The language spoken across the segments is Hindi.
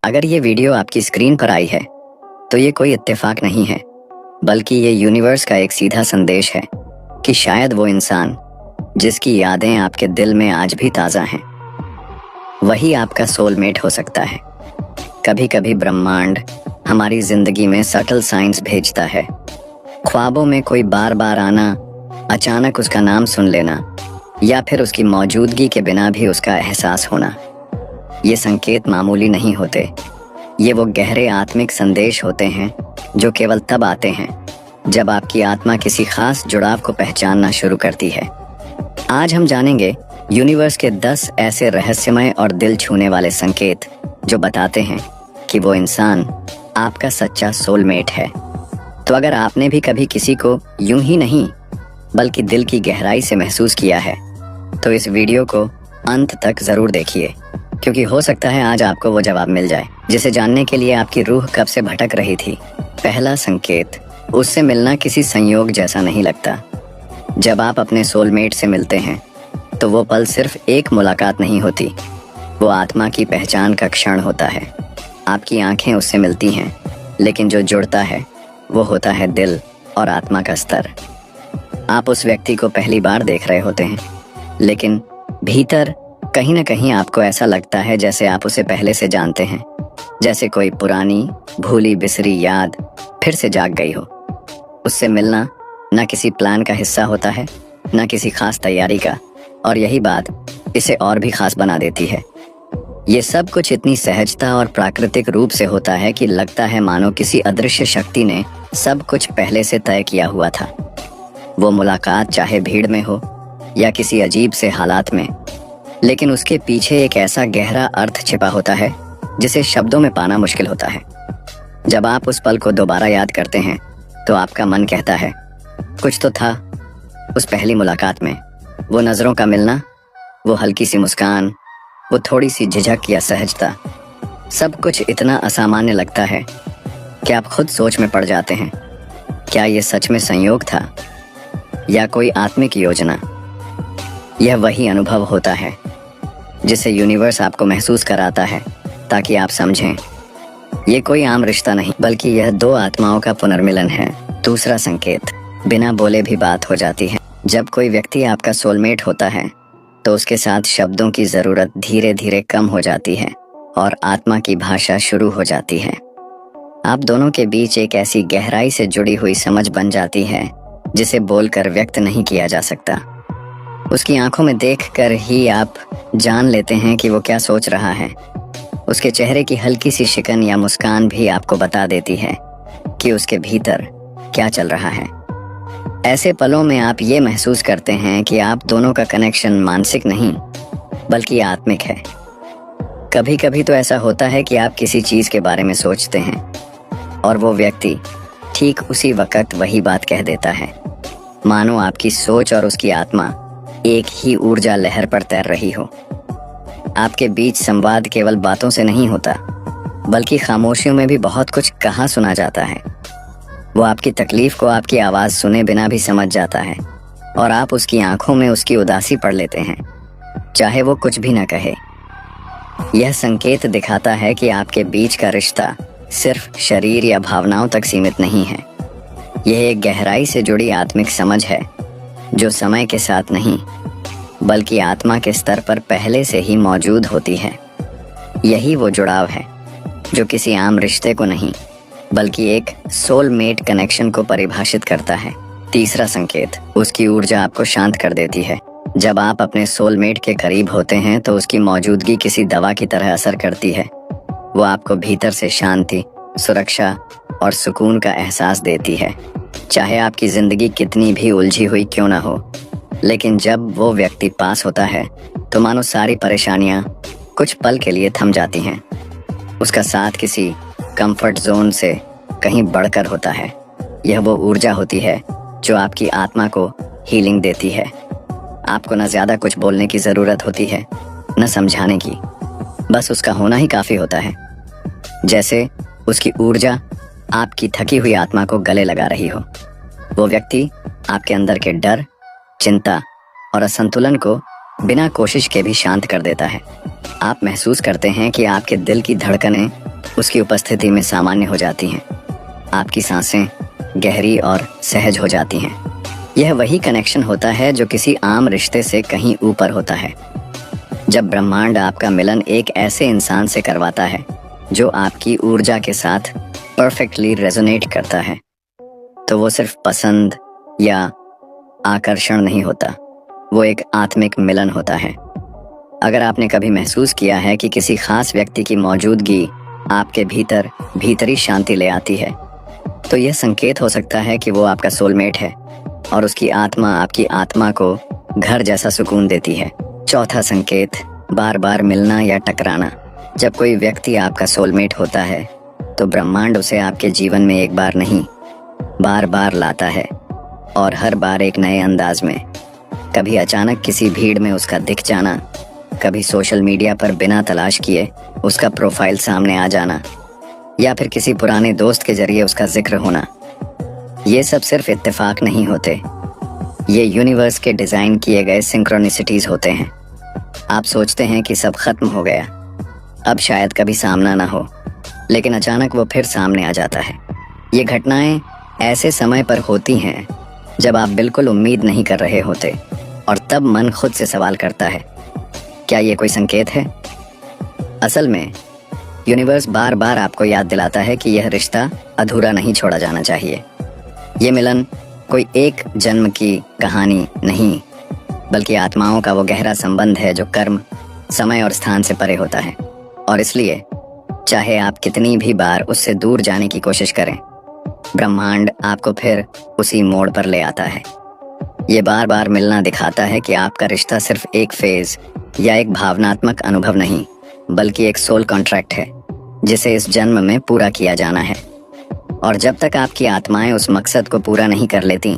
अगर ये वीडियो आपकी स्क्रीन पर आई है तो ये कोई इत्तेफाक नहीं है, बल्कि ये यूनिवर्स का एक सीधा संदेश है कि शायद वो इंसान जिसकी यादें आपके दिल में आज भी ताज़ा हैं, वही आपका सोलमेट हो सकता है। कभी कभी ब्रह्मांड हमारी जिंदगी में सटल साइंस भेजता है। ख्वाबों में कोई बार बार आना, अचानक उसका नाम सुन लेना, या फिर उसकी मौजूदगी के बिना भी उसका एहसास होना। ये संकेत मामूली नहीं होते, ये वो गहरे आत्मिक संदेश होते हैं जो केवल तब आते हैं जब आपकी आत्मा किसी खास जुड़ाव को पहचानना शुरू करती है। आज हम जानेंगे यूनिवर्स के 10 ऐसे रहस्यमय और दिल छूने वाले संकेत जो बताते हैं कि वो इंसान आपका सच्चा सोलमेट है। तो अगर आपने भी कभी किसी को यूं ही नहीं बल्कि दिल की गहराई से महसूस किया है तो इस वीडियो को अंत तक जरूर देखिए, क्योंकि हो सकता है आज आपको वो जवाब मिल जाए जिसे जानने के लिए आपकी रूह कब से भटक रही थी। पहला संकेत, उससे मिलना किसी संयोग जैसा नहीं लगता। जब आप अपने सोलमेट से मिलते हैं तो वो पल सिर्फ एक मुलाकात नहीं होती, वो आत्मा की पहचान का क्षण होता है। आपकी आंखें उससे मिलती हैं, लेकिन जो जुड़ता है वो होता है दिल और आत्मा का स्तर। आप उस व्यक्ति को पहली बार देख रहे होते हैं, लेकिन भीतर कहीं ना कहीं आपको ऐसा लगता है जैसे आप उसे पहले से जानते हैं, जैसे कोई पुरानी भूली बिसरी याद फिर से जाग गई हो। उससे मिलना न किसी प्लान का हिस्सा होता है, न किसी खास तैयारी का, और यही बात इसे और भी खास बना देती है। ये सब कुछ इतनी सहजता और प्राकृतिक रूप से होता है कि लगता है मानो किसी अदृश्य शक्ति ने सब कुछ पहले से तय किया हुआ था। वो मुलाकात चाहे भीड़ में हो या किसी अजीब से हालात में, लेकिन उसके पीछे एक ऐसा गहरा अर्थ छिपा होता है जिसे शब्दों में पाना मुश्किल होता है। जब आप उस पल को दोबारा याद करते हैं तो आपका मन कहता है कुछ तो था उस पहली मुलाकात में। वो नज़रों का मिलना, वो हल्की सी मुस्कान, वो थोड़ी सी झिझक या सहजता, सब कुछ इतना असामान्य लगता है कि आप खुद सोच में पड़ जाते हैं, क्या ये सच में संयोग था या कोई आत्मिक योजना। यह वही अनुभव होता है जिसे यूनिवर्स आपको महसूस कराता है ताकि आप समझें ये कोई आम रिश्ता नहीं, बल्कि यह दो आत्माओं का पुनर्मिलन है। दूसरा संकेत, बिना बोले भी बात हो जाती है। जब कोई व्यक्ति आपका सोलमेट होता है तो उसके साथ शब्दों की ज़रूरत धीरे धीरे कम हो जाती है और आत्मा की भाषा शुरू हो जाती है। आप दोनों के बीच एक ऐसी गहराई से जुड़ी हुई समझ बन जाती है जिसे बोलकर व्यक्त नहीं किया जा सकता। उसकी आंखों में देखकर ही आप जान लेते हैं कि वो क्या सोच रहा है। उसके चेहरे की हल्की सी शिकन या मुस्कान भी आपको बता देती है कि उसके भीतर क्या चल रहा है। ऐसे पलों में आप ये महसूस करते हैं कि आप दोनों का कनेक्शन मानसिक नहीं बल्कि आत्मिक है। कभी कभी तो ऐसा होता है कि आप किसी चीज़ के बारे में सोचते हैं और वो व्यक्ति ठीक उसी वक्त वही बात कह देता है, मानो आपकी सोच और उसकी आत्मा एक ही ऊर्जा लहर पर तैर रही हो। आपके बीच संवाद केवल बातों से नहीं होता, बल्कि खामोशियों में भी बहुत कुछ कहा सुना जाता है। वो आपकी तकलीफ को आपकी आवाज़ सुने बिना भी समझ जाता है और आप उसकी आंखों में उसकी उदासी पढ़ लेते हैं, चाहे वो कुछ भी न कहे। यह संकेत दिखाता है कि आपके बीच का रिश्ता सिर्फ शरीर या भावनाओं तक सीमित नहीं है। यह एक गहराई से जुड़ी आत्मिक समझ है जो समय के साथ नहीं बल्कि आत्मा के स्तर पर पहले से ही मौजूद होती है। यही वो जुड़ाव है जो किसी आम रिश्ते को नहीं बल्कि एक सोलमेट कनेक्शन को परिभाषित करता है। तीसरा संकेत, उसकी ऊर्जा आपको शांत कर देती है। जब आप अपने सोलमेट के करीब होते हैं तो उसकी मौजूदगी किसी दवा की तरह असर करती है। वो आपको भीतर से शांति, सुरक्षा और सुकून का एहसास देती है, चाहे आपकी जिंदगी कितनी भी उलझी हुई क्यों ना हो। लेकिन जब वो व्यक्ति पास होता है तो मानो सारी परेशानियां कुछ पल के लिए थम जाती हैं। उसका साथ किसी कंफर्ट जोन से कहीं बढ़कर होता है। यह वो ऊर्जा होती है जो आपकी आत्मा को हीलिंग देती है। आपको न ज़्यादा कुछ बोलने की ज़रूरत होती है, न समझाने की, बस उसका होना ही काफ़ी होता है। जैसे उसकी ऊर्जा आपकी थकी हुई आत्मा को गले लगा रही हो। वो व्यक्ति आपके अंदर के डर, चिंता और असंतुलन को बिना कोशिश के भी शांत कर देता है। आप महसूस करते हैं कि आपके दिल की धड़कनें उसकी उपस्थिति में सामान्य हो जाती हैं। आपकी सांसें गहरी और सहज हो जाती हैं। यह वही कनेक्शन होता है जो किसी आम रिश्ते से कहीं ऊपर होता है। जब ब्रह्मांड आपका मिलन एक ऐसे इंसान से करवाता है जो आपकी ऊर्जा के साथ परफेक्टली रेजोनेट करता है, तो वो सिर्फ पसंद या आकर्षण नहीं होता, वो एक आत्मिक मिलन होता है। अगर आपने कभी महसूस किया है कि किसी खास व्यक्ति की मौजूदगी आपके भीतर भीतरी शांति ले आती है, तो यह संकेत हो सकता है कि वो आपका सोलमेट है और उसकी आत्मा आपकी आत्मा को घर जैसा सुकून देती है। चौथा संकेत, बार बार मिलना या टकराना। जब कोई व्यक्ति आपका सोलमेट होता है तो ब्रह्मांड उसे आपके जीवन में एक बार नहीं, बार बार लाता है, और हर बार एक नए अंदाज में। कभी अचानक किसी भीड़ में उसका दिख जाना, कभी सोशल मीडिया पर बिना तलाश किए उसका प्रोफाइल सामने आ जाना, या फिर किसी पुराने दोस्त के जरिए उसका जिक्र होना। ये सब सिर्फ इत्तेफाक नहीं होते, ये यूनिवर्स के डिज़ाइन किए गए सिंक्रोनिसिटीज होते हैं। आप सोचते हैं कि सब खत्म हो गया, अब शायद कभी सामना ना हो, लेकिन अचानक वो फिर सामने आ जाता है। ये घटनाएं ऐसे समय पर होती हैं जब आप बिल्कुल उम्मीद नहीं कर रहे होते, और तब मन खुद से सवाल करता है, क्या ये कोई संकेत है? असल में यूनिवर्स बार बार आपको याद दिलाता है कि यह रिश्ता अधूरा नहीं छोड़ा जाना चाहिए। ये मिलन कोई एक जन्म की कहानी नहीं, बल्कि आत्माओं का वो गहरा संबंध है जो कर्म, समय और स्थान से परे होता है। और इसलिए चाहे आप कितनी भी बार उससे दूर जाने की कोशिश करें, ब्रह्मांड आपको फिर उसी मोड़ पर ले आता है। ये बार बार मिलना दिखाता है कि आपका रिश्ता सिर्फ एक फेज या एक भावनात्मक अनुभव नहीं, बल्कि एक सोल कॉन्ट्रैक्ट है जिसे इस जन्म में पूरा किया जाना है। और जब तक आपकी आत्माएं उस मकसद को पूरा नहीं कर लेती,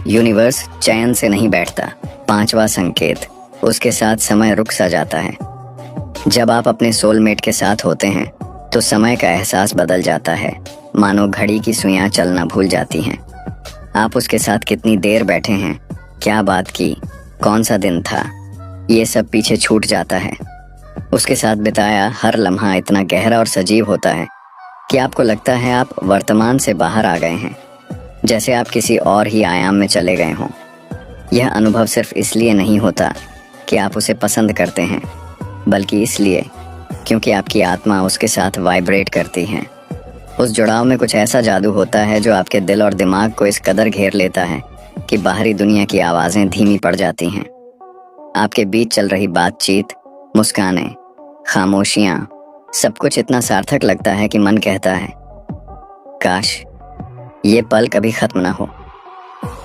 यूनिवर्स चैन से नहीं बैठता। पांचवा संकेत, उसके साथ समय रुक सा जाता है। जब आप अपने सोलमेट के साथ होते हैं तो समय का एहसास बदल जाता है, मानो घड़ी की सुइयां चलना भूल जाती हैं। आप उसके साथ कितनी देर बैठे हैं, क्या बात की, कौन सा दिन था, ये सब पीछे छूट जाता है। उसके साथ बिताया हर लम्हा इतना गहरा और सजीव होता है कि आपको लगता है आप वर्तमान से बाहर आ गए हैं, जैसे आप किसी और ही आयाम में चले गए हों। यह अनुभव सिर्फ इसलिए नहीं होता कि आप उसे पसंद करते हैं, बल्कि इसलिए क्योंकि आपकी आत्मा उसके साथ वाइब्रेट करती है। उस जुड़ाव में कुछ ऐसा जादू होता है जो आपके दिल और दिमाग को इस कदर घेर लेता है कि बाहरी दुनिया की आवाज़ें धीमी पड़ जाती हैं। आपके बीच चल रही बातचीत, मुस्कानें, खामोशियाँ, सब कुछ इतना सार्थक लगता है कि मन कहता है, काश ये पल कभी खत्म ना हो।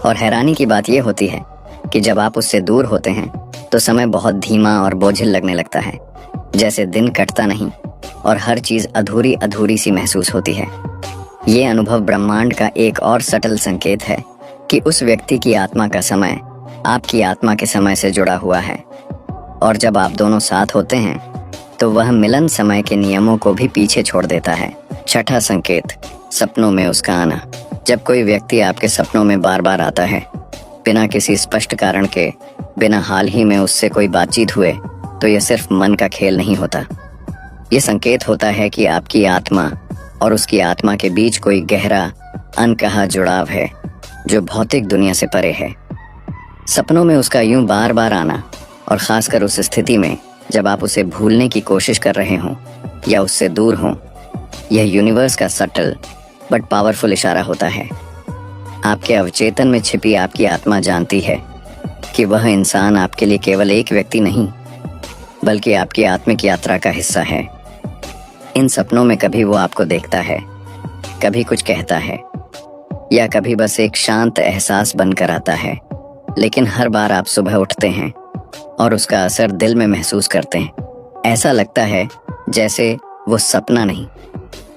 और हैरानी की बात यह होती है कि जब आप उससे दूर होते हैं तो समय बहुत धीमा और बोझिल लगने लगता है, जैसे दिन कटता नहीं और हर चीज़ अधूरी अधूरी सी महसूस होती है। ये अनुभव ब्रह्मांड का एक और सटल संकेत है कि उस व्यक्ति की आत्मा का समय आपकी आत्मा के समय से जुड़ा हुआ है, और जब आप दोनों साथ होते हैं तो वह मिलन समय के नियमों को भी पीछे छोड़ देता है। छठा संकेत, सपनों में उसका आना। जब कोई व्यक्ति आपके सपनों में बार बार आता है, बिना किसी स्पष्ट कारण के, बिना हाल ही में उससे कोई बातचीत हुए, तो यह सिर्फ मन का खेल नहीं होता। ये संकेत होता है कि आपकी आत्मा और उसकी आत्मा के बीच कोई गहरा अनकहा जुड़ाव है जो भौतिक दुनिया से परे है। सपनों में उसका यूं बार बार आना, और खासकर उस स्थिति में जब आप उसे भूलने की कोशिश कर रहे हों या उससे दूर हों, यह यूनिवर्स का सटल बट पावरफुल इशारा होता है। आपके अवचेतन में छिपी आपकी आत्मा जानती है कि वह इंसान आपके लिए केवल एक व्यक्ति नहीं, बल्कि आपकी आत्मिक यात्रा का हिस्सा है। इन सपनों में कभी वो आपको देखता है, कभी कुछ कहता है, या कभी बस एक शांत एहसास बनकर आता है, लेकिन हर बार आप सुबह उठते हैं और उसका असर दिल में महसूस करते हैं। ऐसा लगता है जैसे वो सपना नहीं,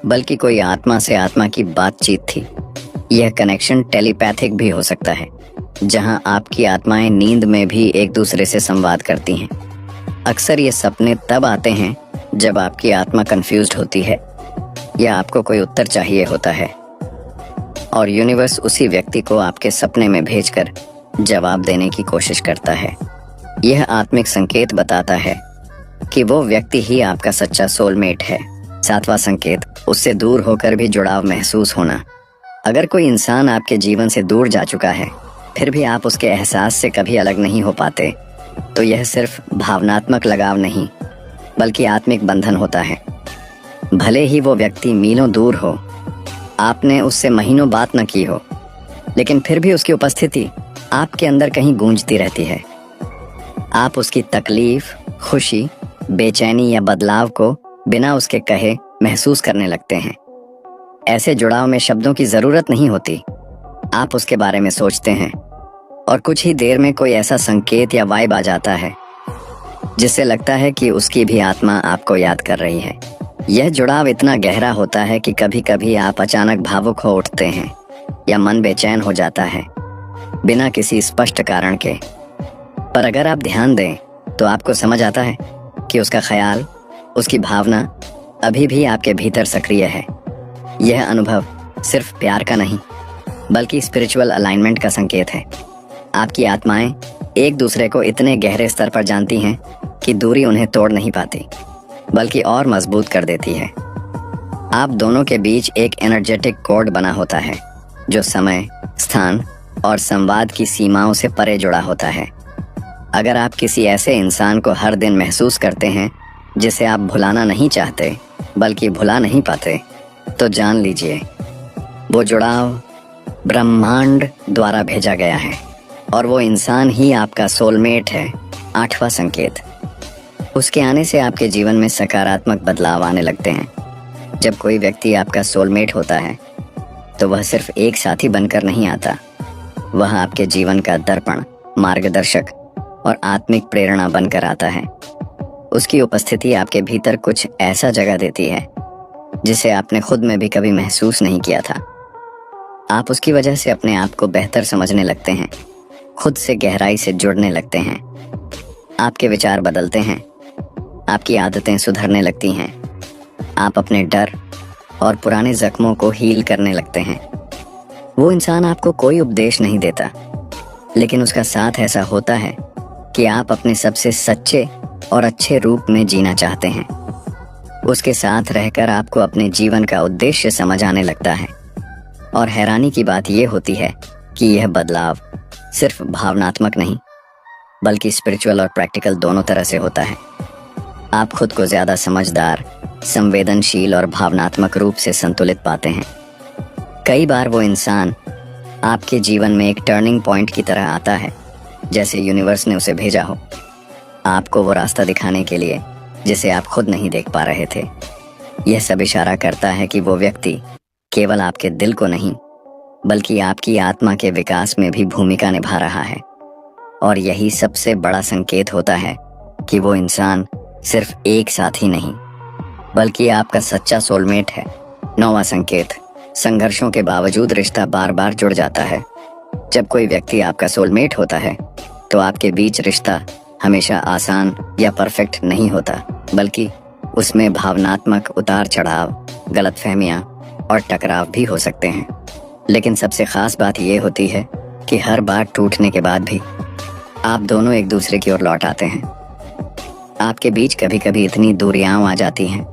बल्कि कोई आत्मा से आत्मा की बातचीत थी। यह कनेक्शन टेलीपैथिक भी हो सकता है, जहां आपकी आत्माएं नींद में भी एक दूसरे से संवाद करती हैं। अक्सर ये सपने तब आते हैं जब आपकी आत्मा कंफ्यूज्ड होती है या आपको कोई उत्तर चाहिए होता है, और यूनिवर्स उसी व्यक्ति को आपके सपने में भेजकर जवाब देने की कोशिश करता है। यह आत्मिक संकेत बताता है कि वो व्यक्ति ही आपका सच्चा सोलमेट है। सातवां संकेत, उससे दूर होकर भी जुड़ाव महसूस होना। अगर कोई इंसान आपके जीवन से दूर जा चुका है फिर भी आप उसके एहसास से कभी अलग नहीं हो पाते, तो यह सिर्फ भावनात्मक लगाव नहीं बल्कि आत्मिक बंधन होता है। भले ही वो व्यक्ति मीलों दूर हो, आपने उससे महीनों बात न की हो, लेकिन फिर भी उसकी उपस्थिति आपके अंदर कहीं गूंजती रहती है। आप उसकी तकलीफ, खुशी, बेचैनी या बदलाव को बिना उसके कहे महसूस करने लगते हैं। ऐसे जुड़ाव में शब्दों की जरूरत नहीं होती। आप उसके बारे में सोचते हैं और कुछ ही देर में कोई ऐसा संकेत या वाइब आ जाता है जिससे लगता है कि उसकी भी आत्मा आपको याद कर रही है। यह जुड़ाव इतना गहरा होता है कि कभी कभी आप अचानक भावुक हो उठते हैं या मन बेचैन हो जाता है बिना किसी स्पष्ट कारण के। पर अगर आप ध्यान दें तो आपको समझ आता है कि उसका ख्याल, उसकी भावना अभी भी आपके भीतर सक्रिय है। यह अनुभव सिर्फ प्यार का नहीं बल्कि स्पिरिचुअल अलाइनमेंट का संकेत है। आपकी आत्माएं एक दूसरे को इतने गहरे स्तर पर जानती हैं कि दूरी उन्हें तोड़ नहीं पाती बल्कि और मजबूत कर देती है। आप दोनों के बीच एक एनर्जेटिक कोड बना होता है जो समय, स्थान और संवाद की सीमाओं से परे जुड़ा होता है। अगर आप किसी ऐसे इंसान को हर दिन महसूस करते हैं जिसे आप भुलाना नहीं चाहते बल्कि भुला नहीं पाते, तो जान लीजिए वो जुड़ाव ब्रह्मांड द्वारा भेजा गया है और वो इंसान ही आपका सोलमेट है। 8वां संकेत, उसके आने से आपके जीवन में सकारात्मक बदलाव आने लगते हैं। जब कोई व्यक्ति आपका सोलमेट होता है तो वह सिर्फ एक साथी बनकर नहीं आता, वह आपके जीवन का दर्पण, मार्गदर्शक और आत्मिक प्रेरणा बनकर आता है। उसकी उपस्थिति आपके भीतर कुछ ऐसा जगह देती है जिसे आपने खुद में भी कभी महसूस नहीं किया था। आप उसकी वजह से अपने आप को बेहतर समझने लगते हैं, खुद से गहराई से जुड़ने लगते हैं। आपके विचार बदलते हैं, आपकी आदतें सुधरने लगती हैं, आप अपने डर और पुराने जख्मों को हील करने लगते हैं। वो इंसान आपको कोई उपदेश नहीं देता, लेकिन उसका साथ ऐसा होता है कि आप अपने सबसे सच्चे और अच्छे रूप में जीना चाहते हैं। उसके साथ रहकर आपको अपने जीवन का उद्देश्य समझ आने लगता है। और हैरानी की बात यह होती है कि यह बदलाव सिर्फ भावनात्मक नहीं बल्कि स्पिरिचुअल और प्रैक्टिकल दोनों तरह से होता है। आप खुद को ज्यादा समझदार, संवेदनशील और भावनात्मक रूप से संतुलित पाते हैं। कई बार वो इंसान आपके जीवन में एक टर्निंग पॉइंट की तरह आता है, जैसे यूनिवर्स ने उसे भेजा हो, आपको वो रास्ता दिखाने के लिए जिसे आप खुद नहीं देख पा रहे थे। यह सब इशारा करता है कि वो व्यक्ति केवल आपके दिल को नहीं बल्कि आपकी आत्मा के विकास में भी भूमिका निभा रहा है। और यही सबसे बड़ा संकेत होता है कि वो इंसान सिर्फ एक साथी नहीं बल्कि आपका सच्चा सोलमेट है। 9वां संकेत, संघर्षों के बावजूद रिश्ता बार बार जुड़ जाता है। जब कोई व्यक्ति आपका सोलमेट होता है तो आपके बीच रिश्ता हमेशा आसान या परफेक्ट नहीं होता, बल्कि उसमें भावनात्मक उतार चढ़ाव, गलतफहमियां और टकराव भी हो सकते हैं। लेकिन सबसे खास बात यह होती है कि हर बार टूटने के बाद भी आप दोनों एक दूसरे की ओर लौट आते हैं। आपके बीच कभी कभी इतनी दूरियां आ जाती हैं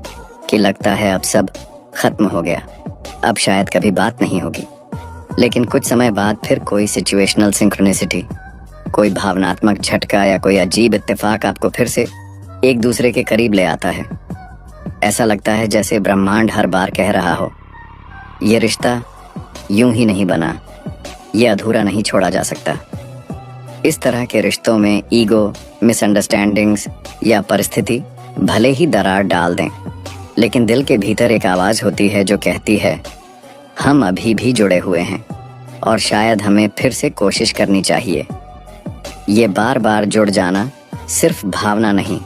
कि लगता है अब सब खत्म हो गया, अब शायद कभी बात नहीं होगी। लेकिन कुछ समय बाद फिर कोई सिचुएशनल सिंक्रोनिसिटी, कोई भावनात्मक झटका या कोई अजीब इत्तेफाक आपको फिर से एक दूसरे के करीब ले आता है। ऐसा लगता है जैसे ब्रह्मांड हर बार कह रहा हो, ये रिश्ता यूं ही नहीं बना, ये अधूरा नहीं छोड़ा जा सकता। इस तरह के रिश्तों में ईगो, मिसअंडरस्टैंडिंग्स या परिस्थिति भले ही दरार डाल दें, लेकिन दिल के भीतर एक आवाज होती है जो कहती है हम अभी भी जुड़े हुए हैं और शायद हमें फिर से कोशिश करनी चाहिए। ये बार बार जुड़ जाना सिर्फ भावना नहीं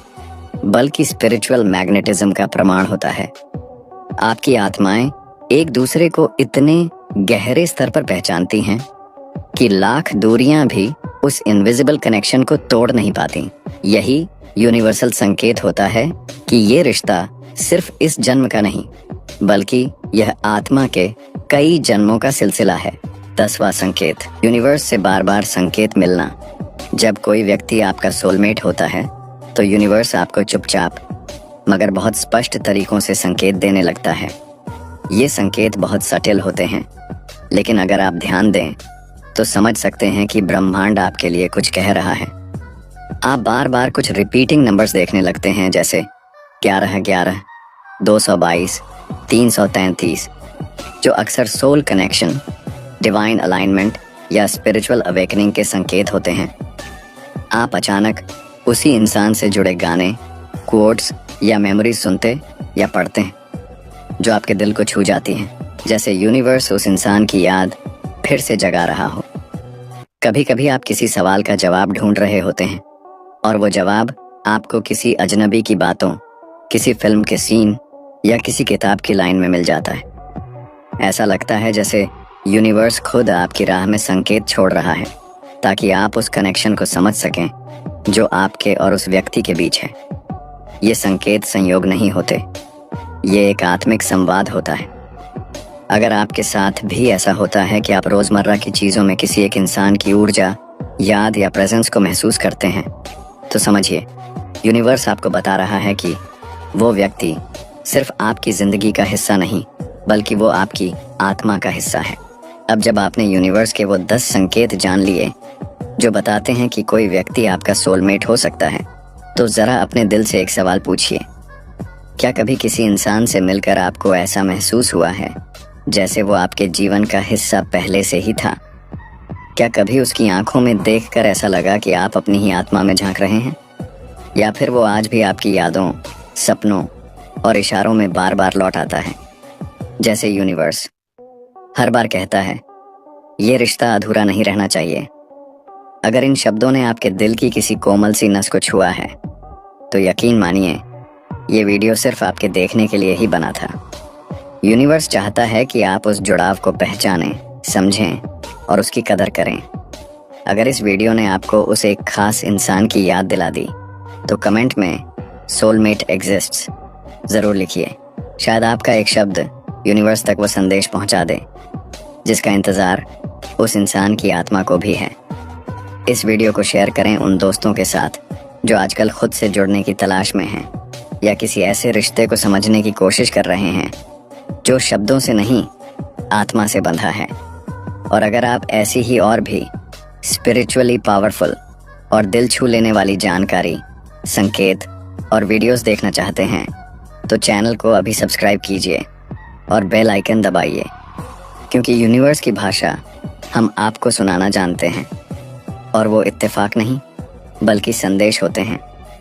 बल्कि स्पिरिचुअल मैग्नेटिज्म का प्रमाण होता है। आपकी आत्माएं एक दूसरे को इतने गहरे स्तर पर पहचानती हैं कि लाख दूरियां भी उस इनविजिबल कनेक्शन को तोड़ नहीं पाती। यही यूनिवर्सल संकेत होता है कि ये रिश्ता सिर्फ इस जन्म का नहीं बल्कि यह आत्मा के कई जन्मों का सिलसिला है। 10वां संकेत, यूनिवर्स से बार बार संकेत मिलना। जब कोई व्यक्ति आपका सोलमेट होता है तो यूनिवर्स आपको चुपचाप मगर बहुत स्पष्ट तरीकों से संकेत देने लगता है। ये संकेत बहुत सटिल होते हैं, लेकिन अगर आप ध्यान दें तो समझ सकते हैं कि ब्रह्मांड आपके लिए कुछ कह रहा है। आप बार बार कुछ रिपीटिंग नंबर्स देखने लगते हैं, जैसे 1111, 222, 333, जो अक्सर सोल कनेक्शन, डिवाइन अलाइनमेंट या स्पिरिचुअल अवेकनिंग के संकेत होते हैं। आप अचानक उसी इंसान से जुड़े गाने, कोट्स या मेमोरीज सुनते या पढ़ते हैं जो आपके दिल को छू जाती हैं, जैसे यूनिवर्स उस इंसान की याद फिर से जगा रहा हो। कभी कभी आप किसी सवाल का जवाब ढूंढ रहे होते हैं और वो जवाब आपको किसी अजनबी की बातों, किसी फिल्म के सीन या किसी किताब की लाइन में मिल जाता है। ऐसा लगता है जैसे यूनिवर्स खुद आपकी राह में संकेत छोड़ रहा है ताकि आप उस कनेक्शन को समझ सकें जो आपके और उस व्यक्ति के बीच है। ये संकेत संयोग नहीं होते, ये एक आत्मिक संवाद होता है। अगर आपके साथ भी ऐसा होता है कि आप रोजमर्रा की चीजों में किसी एक इंसान की ऊर्जा, याद या प्रेजेंस को महसूस करते हैं, तो समझिए यूनिवर्स आपको बता रहा है कि वो व्यक्ति सिर्फ आपकी जिंदगी का हिस्सा नहीं, बल्कि वो आपकी आत्मा का हिस्सा है। अब जब आपने यूनिवर्स के वो 10 संकेत जान लिए जो बताते हैं कि कोई व्यक्ति आपका सोलमेट हो सकता है, तो जरा अपने दिल से एक सवाल पूछिए। क्या कभी किसी इंसान से मिलकर आपको ऐसा महसूस हुआ है जैसे वो आपके जीवन का हिस्सा पहले से ही था? क्या कभी उसकी आंखों में देखकर ऐसा लगा कि आप अपनी ही आत्मा में झांक रहे हैं? या फिर वो आज भी आपकी यादों, सपनों और इशारों में बार बार लौट आता है, जैसे यूनिवर्स हर बार कहता है ये रिश्ता अधूरा नहीं रहना चाहिए। अगर इन शब्दों ने आपके दिल की किसी कोमल सी नस को छुआ है, तो यकीन मानिए ये वीडियो सिर्फ आपके देखने के लिए ही बना था। यूनिवर्स चाहता है कि आप उस जुड़ाव को पहचानें, समझें और उसकी कदर करें। अगर इस वीडियो ने आपको उस एक खास इंसान की याद दिला दी, तो कमेंट में सोलमेट एग्जिस्ट्स ज़रूर लिखिए। शायद आपका एक शब्द यूनिवर्स तक वो संदेश पहुंचा दे जिसका इंतज़ार उस इंसान की आत्मा को भी है। इस वीडियो को शेयर करें उन दोस्तों के साथ जो आजकल खुद से जुड़ने की तलाश में हैं या किसी ऐसे रिश्ते को समझने की कोशिश कर रहे हैं जो शब्दों से नहीं, आत्मा से बंधा है। और अगर आप ऐसी ही और भी स्पिरिचुअली पावरफुल और दिल छू लेने वाली जानकारी, संकेत और वीडियोस देखना चाहते हैं, तो चैनल को अभी सब्सक्राइब कीजिए और बेल आइकन दबाइए, क्योंकि यूनिवर्स की भाषा हम आपको सुनाना जानते हैं और वो इत्तेफाक नहीं बल्कि संदेश होते हैं।